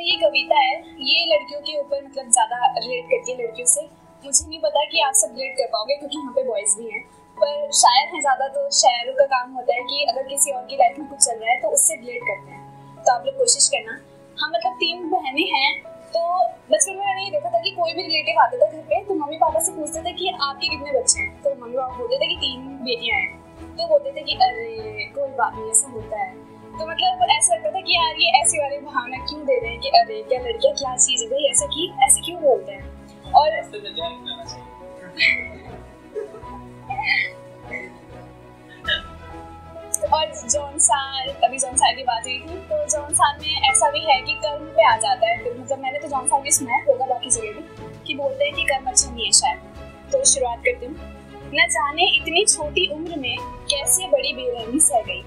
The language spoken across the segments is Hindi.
इसमें ये कविता है, ये लड़कियों के ऊपर मतलब ज्यादा रिलेट करती है लड़कियों से। मुझे नहीं पता कि आप सब रिलेट कर पाओगे क्योंकि यहाँ पे बॉयज भी हैं, पर शायर हैं ज्यादा, तो शायरों का काम होता है कि अगर किसी और की लाइफ में कुछ चल रहा है तो उससे रिलेट करते हैं। तो आप लोग कोशिश करना। हम मतलब 3 बहनें हैं, तो बचपन में मैंने ये देखा था कि कोई भी रिलेटिव आता था घर पे तो मम्मी पापा से पूछते थे कि आपके कितने बच्चे हैं, तो मम्मी पापा बोलते थे कि 3 बेटियां हैं, तो बोलते थे कि अरे कोई बात नहीं, ऐसा होता है। तो मतलब ऐसा लगता था कि यार ये ऐसी वाली भावना क्यों दे रहे हैं कि अरे क्या लड़कियां क्या चीज है भाई, ऐसे क्यों बोलते हैं। और जौन साल की बात हुई थी, तो जौन साल में ऐसा भी है कि कर्म पे आ जाता है। फिर मतलब मैंने तो जौन साल भी सुना है, होगा बाकी जगह भी, कि बोलते हैं कि कर्म अच्छा नहीं है शायद। तो शुरुआत करती हूँ। न जाने इतनी छोटी उम्र में कैसे बड़ी बेरहमी सह गई,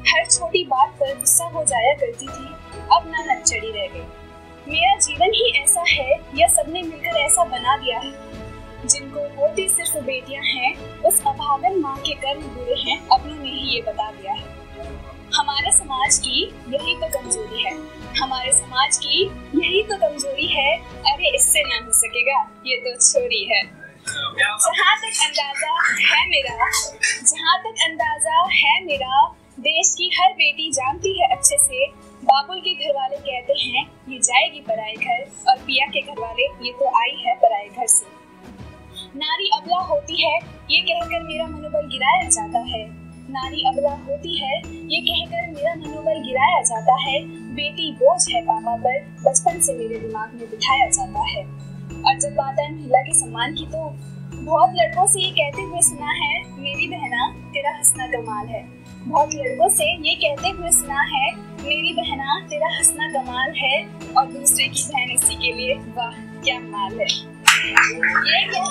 हर छोटी बात पर गुस्सा हो जाया करती थी, अब ना नकचड़ी रह गई। मेरा जीवन ही ऐसा है या सबने मिलकर ऐसा बना दिया है, जिनको होती सिर्फ बेटियां हैं उस अभागन माँ के कर्म बुरे हैं, अपनों ने ही ये बता दिया है। हमारे समाज की यही तो कमजोरी है, हमारे समाज की यही तो कमजोरी है, अरे इससे ना हो सकेगा, ये तो छोरी है। जहाँ तक अंदाजा है मेरा, देश की हर बेटी जानती है अच्छे से, बाबुल के घर वाले कहते हैं ये जाएगी पराए घर, और पिया के घर वाले ये तो आई है पराए घर से। नारी अबला होती है ये कहकर मेरा मनोबल गिराया जाता है, नारी अबला होती है ये कहकर मेरा मनोबल गिराया जाता है, बेटी बोझ है पापा पर, बचपन से मेरे दिमाग में बिठाया जाता है। और जब बात है महिला के सम्मान की, तो बहुत लड़कों से ये कहते हुए सुना है, मेरी बहना तेरा हंसना कमाल है। बहुत लड़कों से ये कहते हुए सुना है, मेरी बहना तेरा हंसना कमाल है, और दूसरे की बहन इसी के लिए वाह क्या माल है। ये क्या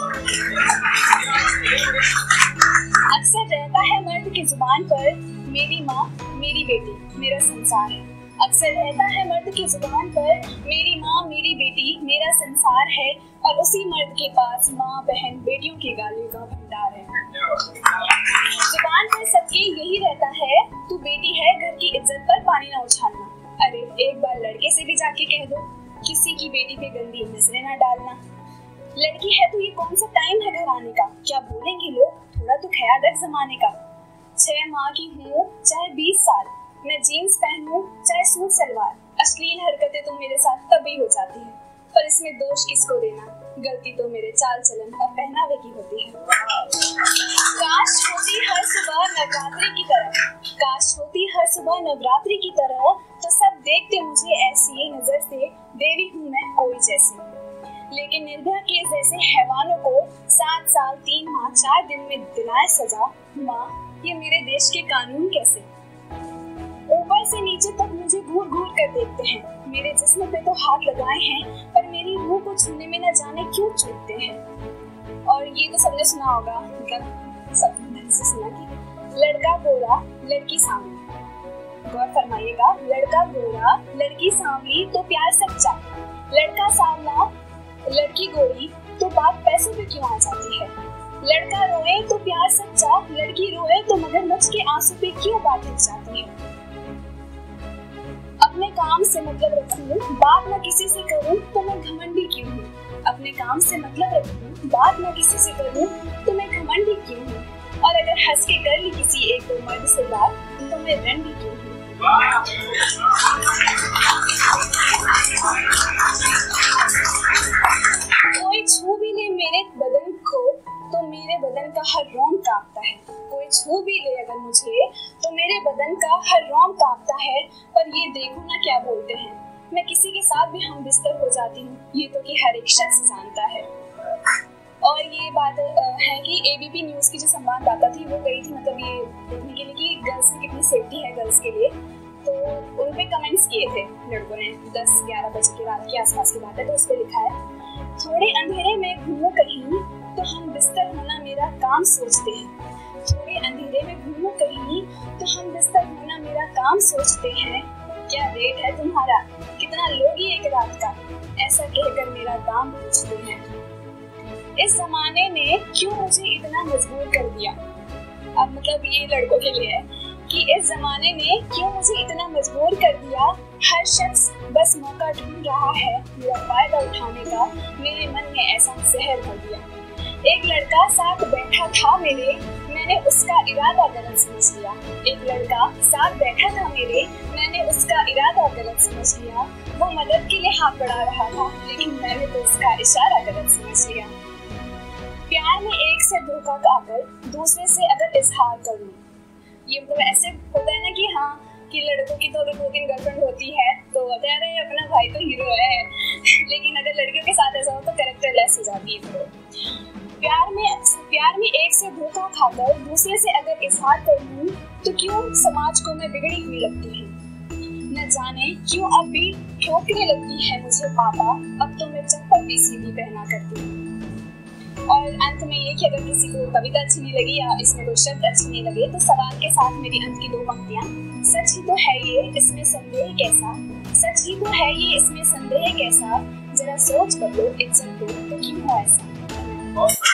अक्सर रहता है मर्द की जुबान पर, मेरी माँ मेरी बेटी मेरा संसार है। अक्सर रहता है मर्द की जुबान पर, मेरी माँ मेरी बेटी मेरा संसार है, और उसी मर्द के पास माँ बहन बेटियों की गालियों का भंडार है। जुबान पर सबके यही रहता है, तू बेटी है घर की इज्जत पर पानी ना उछालना। अरे एक बार लड़के से भी जाके कह दो, किसी की बेटी पे गंदी नजरें ना डालना। लड़की है तो ये कौन सा टाइम है घर आने का, क्या बोलेंगे लोग, थोड़ा तो ख्याल रख जमाने का। 6 माह की हूँ चाहे 20 साल, मैं जीन्स पहनूं चाहे सूट सलवार, अश्लील हरकतें तो मेरे साथ तभी हो जाती है, पर इसमें दोष किसको देना, गलती तो मेरे चाल चलन और पहनावे की होती है। काश होती हर सुबह नवरात्रि की तरह, काश होती हर सुबह नवरात्रि की तरह, तो सब देखते मुझे ऐसी नजर से, देवी हूँ मैं कोई जैसी। लेकिन निर्भया के जैसे हैवानों को 7 साल 3 माह 4 दिन में दिलाए सजा, माँ ये मेरे देश के कानून कैसे। ऊपर से नीचे तक मुझे घूर घूर कर देखते हैं, मेरे जिस्म पे तो हाथ लगाए हैं, पर मेरी रूह को छूने में न जाने क्यों चूकते हैं। और ये तो सबने सुना होगा, मतलब सबने ढंग से सुना कि लड़का गोरा लड़की सांवली। गौर फरमाइएगा, लड़का गोरा लड़की सांवली तो प्यार सच्चा, लड़का सांवला लड़की गोरी तो बात पैसों पे क्यों आ जाती है। लड़का रोए तो प्यार सच्चा, लड़की रोए तो मगरमच्छ के आंसू पे क्यों बात लग जाती है। अपने काम से मतलब रखूं, बात न किसी से करूं, तो मैं घमंडी क्यों हूँ। अपने काम से मतलब रखूं, बात न किसी से करूं, तो मैं घमंडी क्यों हूँ। और अगर हंस के कर ली किसी एक दो मर्द से बात, तो मैं रंडी क्यों हूँ। कोई छू भी ले मेरे बदन को, तो मेरे बदन का हर रोम कांपता है। कोई छू भी ले अगर मुझे, तो मेरे बदन का हर रोम कांपता है। पर ये देखो ना क्या बोलते हैं, मैं किसी के साथ भी हम बिस्तर हो जाती हूँ, ये तो कि हर एक शख्स जानता है। और ये बात है कि ABP न्यूज़ की जो संवाददाता थी वो गई थी मतलब ये देखने के लिए कि गर्ल्स में कितनी सेफ्टी है गर्ल्स के लिए, तो उन पे कमेंट्स किए थे लड़कों ने। 10-11 बजे की रात के आसपास की बात है, तो उस पर लिखा है, थोड़े अंधेरे में घूमो कहीं, तो हम बिस्तर होना मेरा काम सोचते हैं। थोड़े अंधेरे में घूमो कहीं, तो हम बिस्तर होना मेरा काम सोचते हैं। क्या रेट है तुम्हारा, कितना लोगी एक रात का, ऐसा कहकर मेरा दाम पूछते हैं। इस जमाने ने क्यों मुझे इतना मजबूर कर दिया। अब मतलब ये लड़कों के लिए है कि इस जमाने ने क्यों मुझे इतना मजबूर कर दिया। हर शख्स बस मौका ढूंढ रहा है मेरा फायदा उठाने का, मेरे मन में ऐसा जहर भर दिया। एक लड़का साथ बैठा था मेरे, मैंने उसका इरादा गलत समझ लिया। एक लड़का साथ बैठा था मेरे, मैंने उसका इरादा गलत समझ लिया। वो मदद के लिए हाथ बढ़ा रहा था, लेकिन मैंने तो उसका इशारा गलत समझ लिया। प्यार में एक से धोखा खाकर दूसरे से अगर इजहार करूं, ये मतलब ऐसे होता है ना कि हाँ कि लड़कों की तो अगर 2-3 गर्लफ्रेंड होती है तो होता है अरे अपना भाई तो हीरो है लेकिन अगर लड़कियों के साथ ऐसा हो तो कैरेक्टर लेस हो जाती है। फिर प्यार में एक से धोखा खाकर दूसरे से अगर इजहार करूं तो क्यों समाज को मैं बिगड़ी हुई लगती हूँ। न जाने क्यों अब भी ठोकने लगती है मुझे पापा, अब तो मैं चप्पल भी सीधी पहना करती हूँ। और अंत में ये कि अगर किसी को कविता अच्छी नहीं लगी या इसमें कोई शब्द अच्छे नहीं लगे तो सवाल के साथ मेरी अंत की 2 पंक्तियां। सच ही तो है ये, इसमें संदेह कैसा, सच ही तो है ये, इसमें संदेह कैसा, जरा सोच बदलो इज्जत दो तो क्यों हो ऐसा।